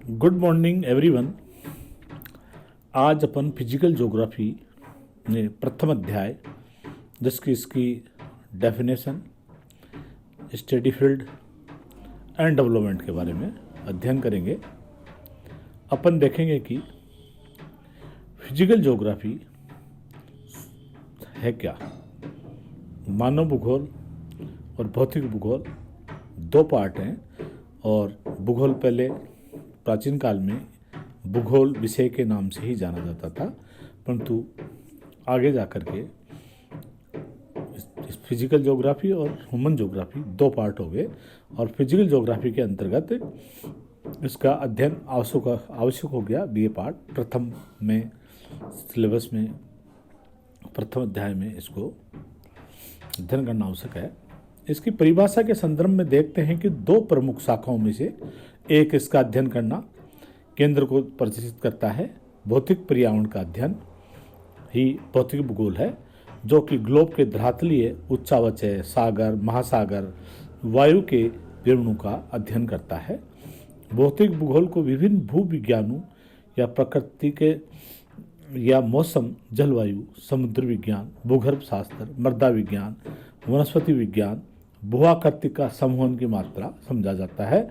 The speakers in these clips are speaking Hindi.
Good morning everyone. आज अपन फिजिकल ज्योग्राफी में प्रथम अध्याय जिसकी इसकी definition, study field and development के बारे में अध्ययन करेंगे। अपन देखेंगे कि फिजिकल ज्योग्राफी है क्या। मानव भूगोल और भौतिक भूगोल दो पार्ट हैं और भूगोल पहले प्राचीन काल में भूगोल विषय के नाम से ही जाना जाता था, परंतु आगे जाकर के फिजिकल ज्योग्राफी और ह्यूमन ज्योग्राफी दो पार्ट हो गए और फिजिकल ज्योग्राफी के अंतर्गत इसका अध्ययन आवश्यक हो गया। बीए पार्ट प्रथम में सिलेबस में प्रथम अध्याय में इसको अध्ययन करना आवश्यक है। इसकी परिभाषा के संदर्भ में देखते हैं कि दो प्रमुख शाखाओं में से एक इसका अध्ययन करना केंद्र को प्रदर्शित करता है। भौतिक पर्यावरण का अध्ययन ही भौतिक भूगोल है, जो कि ग्लोब के धरातलीय उच्चावचय, सागर, महासागर, वायु के विवरणों का अध्ययन करता है। भौतिक भूगोल को विभिन्न भू विज्ञानों या प्रकृति के या मौसम, जलवायु, समुद्र विज्ञान, भूगर्भ शास्त्र, मृदा विज्ञान, वनस्पति विज्ञान, भूआकृति का समूहन की मात्रा समझा जाता है।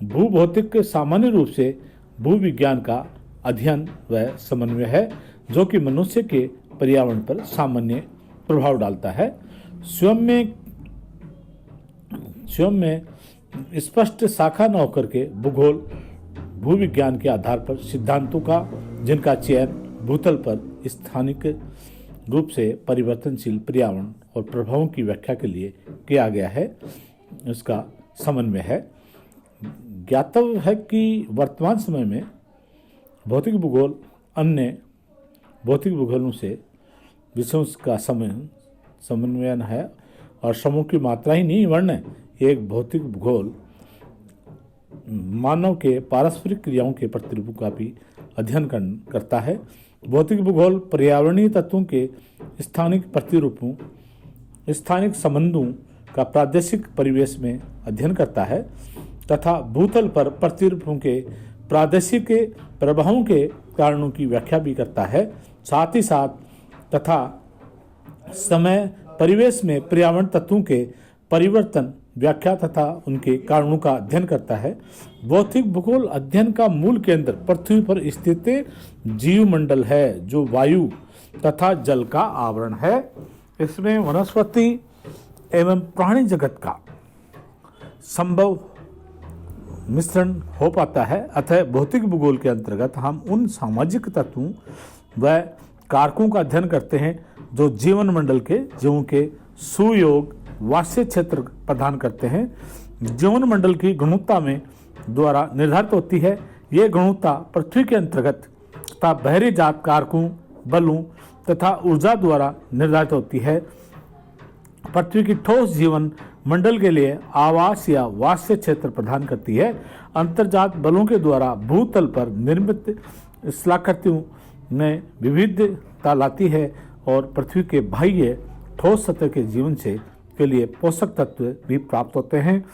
भूभौतिक के सामान्य रूप से भू विज्ञान का अध्ययन व समन्वय है, जो कि मनुष्य के पर्यावरण पर सामान्य प्रभाव डालता है। स्वयं में स्पष्ट शाखा न होकर के भूगोल भू विज्ञान के आधार पर सिद्धांतों का, जिनका चयन भूतल पर स्थानिक रूप से परिवर्तनशील पर्यावरण और प्रभावों की व्याख्या के लिए किया गया है, इसका समन्वय है। ज्ञातव्य है कि वर्तमान समय में भौतिक भूगोल अन्य भौतिक भूगोलों से विषयों का समन्वय है और समूह की मात्रा ही नहीं वर्ण है। एक भौतिक भूगोल मानव के पारस्परिक क्रियाओं के प्रतिरूपों का भी अध्ययन करता है। भौतिक भूगोल पर्यावरणीय तत्वों के स्थानिक प्रतिरूपों, स्थानिक संबंधों का प्रादेशिक परिवेश में अध्ययन करता है तथा भूतल पर प्रतिरूपों के प्रादेशिक प्रभावों के कारणों की व्याख्या भी करता है। साथ ही साथ तथा समय परिवेश में पर्यावरण तत्वों के परिवर्तन, व्याख्या तथा उनके कारणों का अध्ययन करता है। भौतिक भूगोल अध्ययन का मूल केंद्र पृथ्वी पर स्थित जीवमंडल है, जो वायु तथा जल का आवरण है। इसमें वनस्पति एवं प्राणी जगत का संभव मिश्रण हो पाता है। अतः भौतिक भूगोल के अंतर्गत हम उन सामाजिक तत्वों व कारकों का अध्ययन करते हैं जो जीवन मंडल के जीवों के सुयोग वास्य क्षेत्र प्रदान करते हैं। जीवन मंडल की गुणवत्ता में द्वारा निर्धारित होती है। ये गुणवत्ता पृथ्वी के अंतर्गत तथा बाहरी जात कारकों, बलों तथा ऊर्जा द्वारा निर्धारित होती है। पृथ्वी की ठोस जीवन मंडल के लिए आवास या वास्य क्षेत्र प्रदान करती है। अंतर्जात बलों के द्वारा भूतल पर निर्मित स्थलाकृतियों में विविधता लाती है और पृथ्वी के बाह्य ठोस सतह के जीवन से के लिए पोषक तत्व भी प्राप्त होते हैं।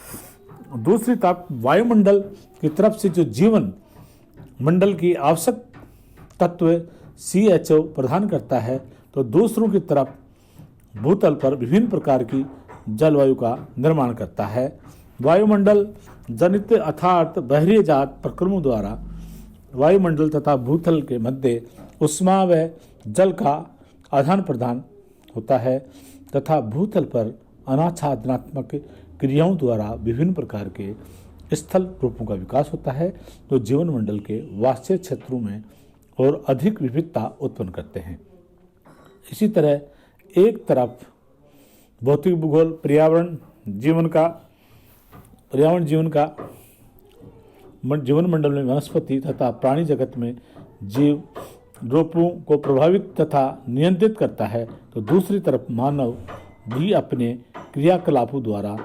दूसरी तरफ वायुमंडल की तरफ से जो जीवन मंडल की आवश्यक तत्व CHO प्रदान करता है, तो दूसरों की तरफ भूतल पर विभिन्न प्रकार की जलवायु का निर्माण करता है। वायुमंडल जनित अर्थात बाहरी जात प्रक्रमों द्वारा वायुमंडल तथा भूतल के मध्य उष्मा व जल का आदान प्रदान होता है तथा भूतल पर अनाच्छादनात्मक क्रियाओं द्वारा विभिन्न प्रकार के स्थल रूपों का विकास होता है, जो जीवन मंडल के वास्य क्षेत्रों में और अधिक विविधता उत्पन्न करते हैं। इसी तरह एक तरफ भौतिक भूगोल पर्यावरण जीवन मंडल में वनस्पति तथा प्राणी जगत में जीव रूपों को प्रभावित तथा नियंत्रित करता है, तो दूसरी तरफ मानव भी अपने क्रियाकलापों द्वारा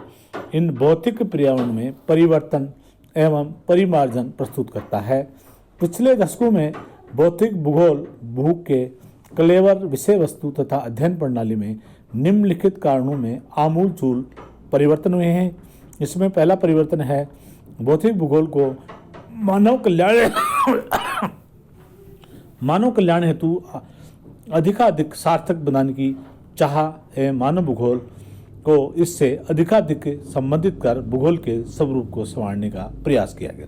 इन भौतिक पर्यावरण में परिवर्तन एवं परिमार्जन प्रस्तुत करता है। पिछले दशकों में भौतिक भूगोल भू के क्लेवर विषय वस्तु तथा अध्ययन प्रणाली में निम्नलिखित कारणों में आमूलचूल परिवर्तन हुए हैं। इसमें पहला परिवर्तन है भौतिक भूगोल को मानव कल्याण मानव कल्याण हेतु अधिकाधिक सार्थक बनाने की चाह एवं मानव भूगोल को इससे अधिकाधिक संबंधित कर भूगोल के स्वरूप को संवारने का प्रयास किया गया।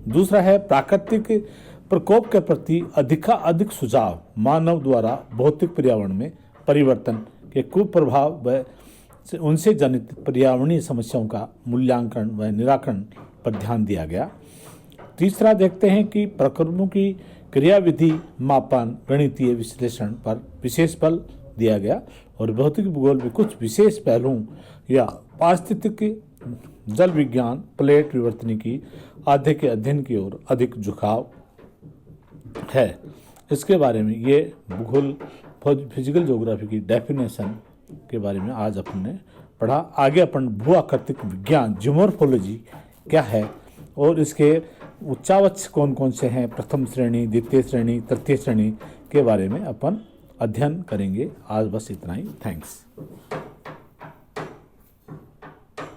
दूसरा है प्राकृतिक प्रकोप के प्रति अधिकाधिक सुझाव मानव द्वारा भौतिक पर्यावरण में परिवर्तन के कुप्रभाव व उनसे जनित पर्यावरणीय समस्याओं का मूल्यांकन व निराकरण पर ध्यान दिया गया। तीसरा देखते हैं कि प्रक्रमों की क्रियाविधि मापन गणितीय विश्लेषण पर विशेष बल दिया गया और भौतिक भूगोल में कुछ विशेष पहलुओं या पारिस्थितिकी जल विज्ञान प्लेट विवर्तनिकी आदि के अध्ययन की ओर अधिक झुकाव है। इसके बारे में ये भूगोल फिजिकल ज्योग्राफी की डेफिनेशन के बारे में आज अपन ने पढ़ा। आगे अपन भू आकृतिक विज्ञान जियोमॉर्फोलॉजी क्या है और इसके उच्चावच कौन कौन से हैं, प्रथम श्रेणी, द्वितीय श्रेणी, तृतीय श्रेणी के बारे में अपन अध्ययन करेंगे। आज बस इतना ही। थैंक्स।